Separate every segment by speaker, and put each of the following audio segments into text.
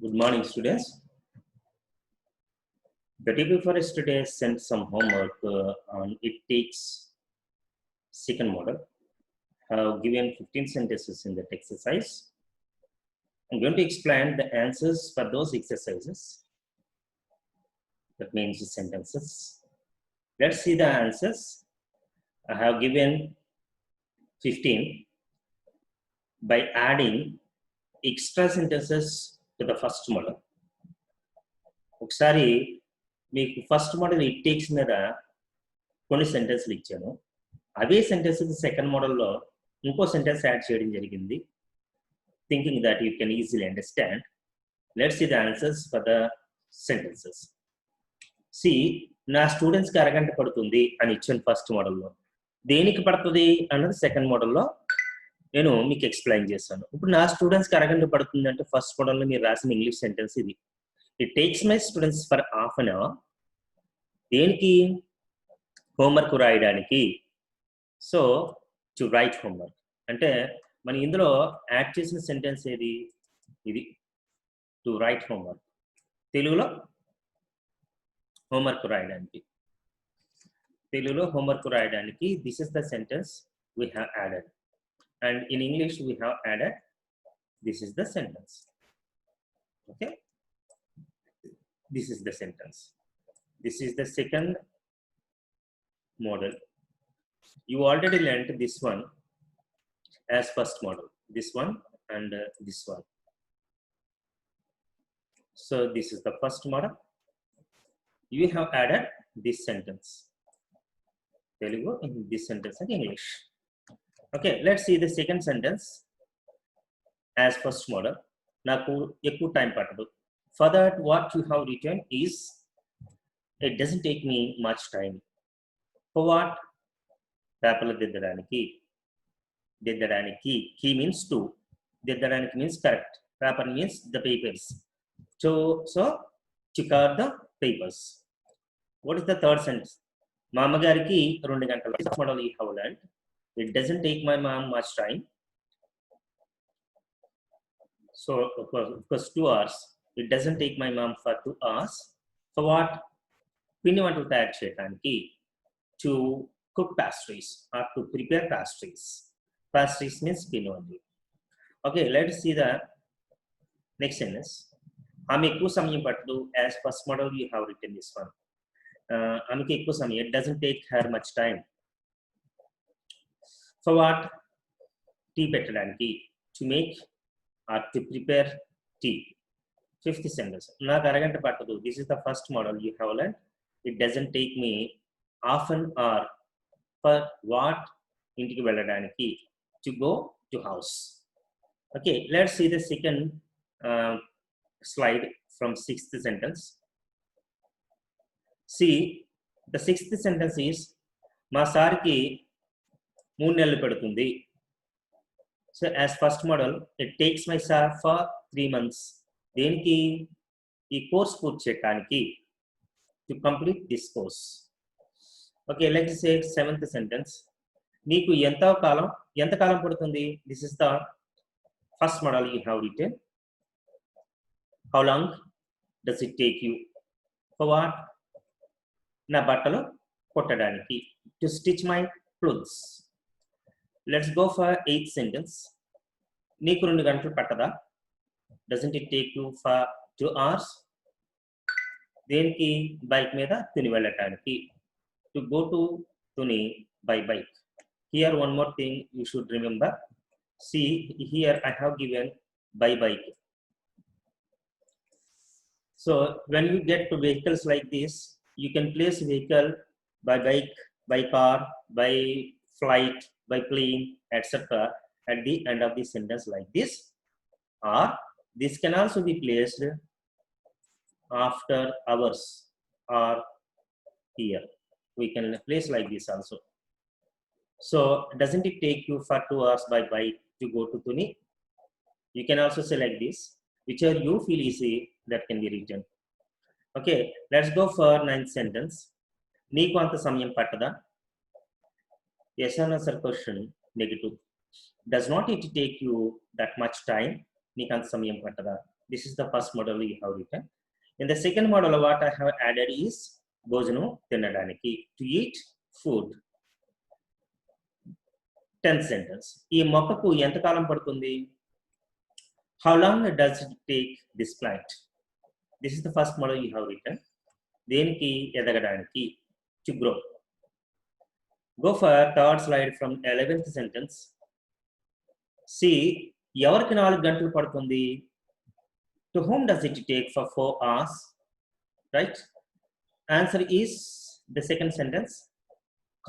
Speaker 1: Good morning, students. The day before yesterday, I sent some homework on it takes second model. I have given 15 sentences in that exercise. I'm going to explain the answers for those exercises. That means the sentences. Let's see the answers. I have given 15 by adding extra sentences to the first model. ఒకసారి మీకు first model it takes మీద కొన్ని సెంటెన్స్లు ఇచ్చాను. అవే sentences second మోడల్లో ఇంకో sentence add చేయడం జరిగింది. Thinking that you can easily understand. Let's see the answers for the sentences. సి నా స్టూడెంట్స్కి అరగంట పడుతుంది అని ఇచ్చాను ఫస్ట్ మోడల్లో. దేనికి పడుతుంది అన్నది సెకండ్ మోడల్లో నేను మీకు ఎక్స్ప్లెయిన్ చేశాను. ఇప్పుడు నా స్టూడెంట్స్కి అరగంట పడుతుంది అంటే ఫస్ట్ మోడల్లో మీరు రాసిన ఇంగ్లీష్ సెంటెన్స్ ఇది. It takes my students for half an hour. దేనికి? హోంవర్క్ రాయడానికి. సో టు రైట్ హోంవర్క్ అంటే మన ఇందులో యాడ్ చేసిన సెంటెన్స్ ఏది? ఇది టు రైట్ హోంవర్క్. తెలుగులో హోంవర్క్ రాయడానికి. తెలుగులో హోంవర్క్ రాయడానికి this is the sentence we have added. And in English we have added this is the sentence. Okay, this is the sentence. This is the second model. You already learnt this one as first model, this one and this one. So this is the first model. You have added this sentence. Telugu in this sentence in English. Okay, let's see the second sentence as first model. Naku ekku time pattadu. For that, what you have written is, it doesn't take me much time. For what? Paper దిద్దడానికి. దిద్దడానికి. Key means to. దిద్దడానికి means correct. Paper means the papers. So to cut the papers. What is the third sentence? మా అమ్మగారికి 2 గంటలు. Model you have learned. It doesn't take my mom much time. So of course 2 hours. It doesn't take my mom for 2 hours. For what? Pinni vantalu tayar cheyadaniki, to cook pastries or to prepare pastries. Pastries means pinni vantalu. Okay, let's see the next sentence. Aame ekku samayam pattadu. As first model you have written this one. Ameki ekku samayam. It doesn't take her much time. For what? Tea pettadaniki, to make or to prepare tea. Fifth sentence. నాకు అరగంట పట్టదు. This is the first model you have learned. It doesn't take me half an hour. For what? ఇంటికి వెళ్ళడానికి, to go to house. Okay, let's see the second slide from sixth sentence. See, the sixth sentence is, మా సార్కి 3 నెలలు పడుతుంది. So as first model, it takes my sir for 3 months. దేనికి? ఈ course పూర్తి చేయడానికి, to complete this course. Okay, let's say seventh sentence. నీకు ఎంతకాలం పడుతుంది? This is the first model you have written. How long does it take you? For what? నా బట్టలు కుట్టడానికి, to stitch my clothes. Let's go for eighth sentence. నీకు 2 గంటలు పట్టదా? Doesn't it take you for 2 hours? దేనికి? Bike మీద తుని వెళ్ళటానికి, to go to Tuni by bike. Here one more thing you should remember. See, here I have given by bike. So when you get to vehicles like this, you can place vehicle by bike, by car, by flight, by plane, etc. at the end of the sentence like this. Or this can also be placed after hours or here. We can place like this also. So doesn't it take you for 2 hours by bike to go to Tuni? You can also say like this. Whichever you feel easy, that can be written. Okay, let's go for ninth sentence. Neeku anta samayam pattada? Yes or answer question negative. Does not it take you that much time? నీకు అంత సమయం పట్టదా? This is the first model you have written. In the second model, what I have added is భోజనం తినడానికి, to eat food. 10th sentence. ఈ మొక్కకు ఎంతకాలం పడుతుంది? How long does it take this plant? This is the first model you have written. దేనికి ఎదగడానికి, to grow. Go for third slide from 11th sentence. See, ఎవరికి 4 గంటలు పడుతుంది? To whom does it take for 4 hours? Right? Answer is the second sentence.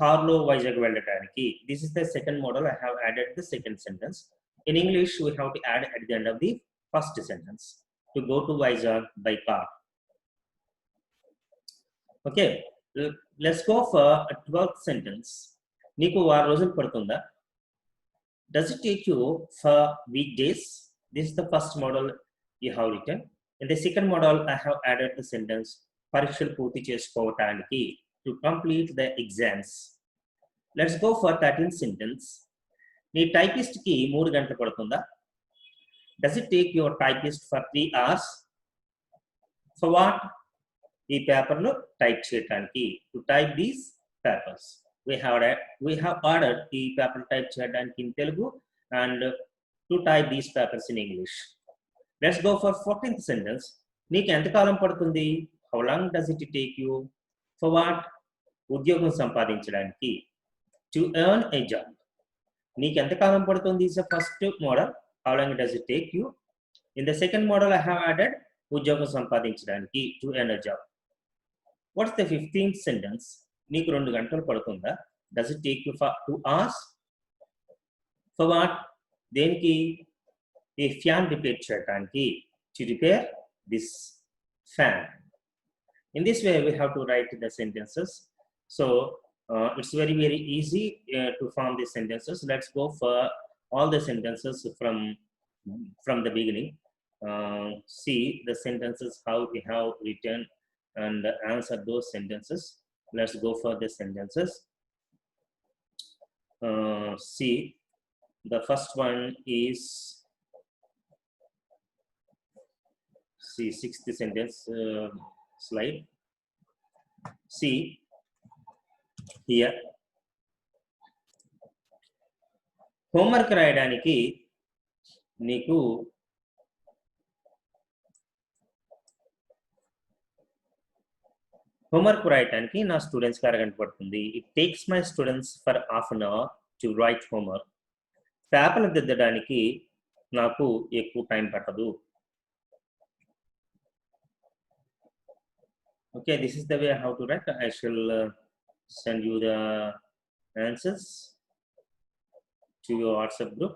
Speaker 1: Carlo Vizag వెళ్ళడానికి. This is the second model. I have added the second sentence. In English, we have to add at the end of the first sentence. To go to Vizag by car. Okay. Let's go for a 12th sentence. నీకు 6 రోజులు పడుతుందా? Does it take you for weekdays? This is the first model you have written. In the second model, I have added the sentence పరీక్షలు పూర్తి చేసుకోవటానికి, to complete the exams. Let's go for 13th sentence. నీ typist కి 3 గంటలు పడుతుందా? Does it take your typist for 3 hours? For what? ఈ పేపర్లో type చేయడానికి, to type these papers. We have ordered ఈ పేపర్ టైప్ చేయడానికి in Telugu and to type these papers in English. Let's go for 14th sentence. నీకు ఎంతకాలం పడుతుంది? How long does it take you? For what? ఉద్యోగం సంపాదించడానికి, to earn a job. నీకు ఎంతకాలం పడుతుంది is the first model. How long does it take you? In the second model, I have added ఉద్యోగం సంపాదించడానికి, to earn a job. What's the 15th sentence? నీకు 2 గంటలు పడుతుందా? Does it take you for 2 hours? For what? దేనికి? A fan repair చేయడానికి, to repair this fan. In this way, we have to write the sentences. So it's very, very easy to form these sentences. Let's go for all the sentences from the beginning. See the sentences, how we have written and answer those sentences. Let's go for the sentences. See, the first one is, see, 6th sentence slide. See here, homework రాయడానికి నీకు homework రాయడానికి నా స్టూడెంట్స్కి 1 గంట పడుతుంది. It takes my students for half an hour to write homework. పేపర్లు దిద్దడానికి నాకు ఎక్కువ టైం పట్టదు. Okay, this is the way how to write. I shall send you the answers to your WhatsApp group.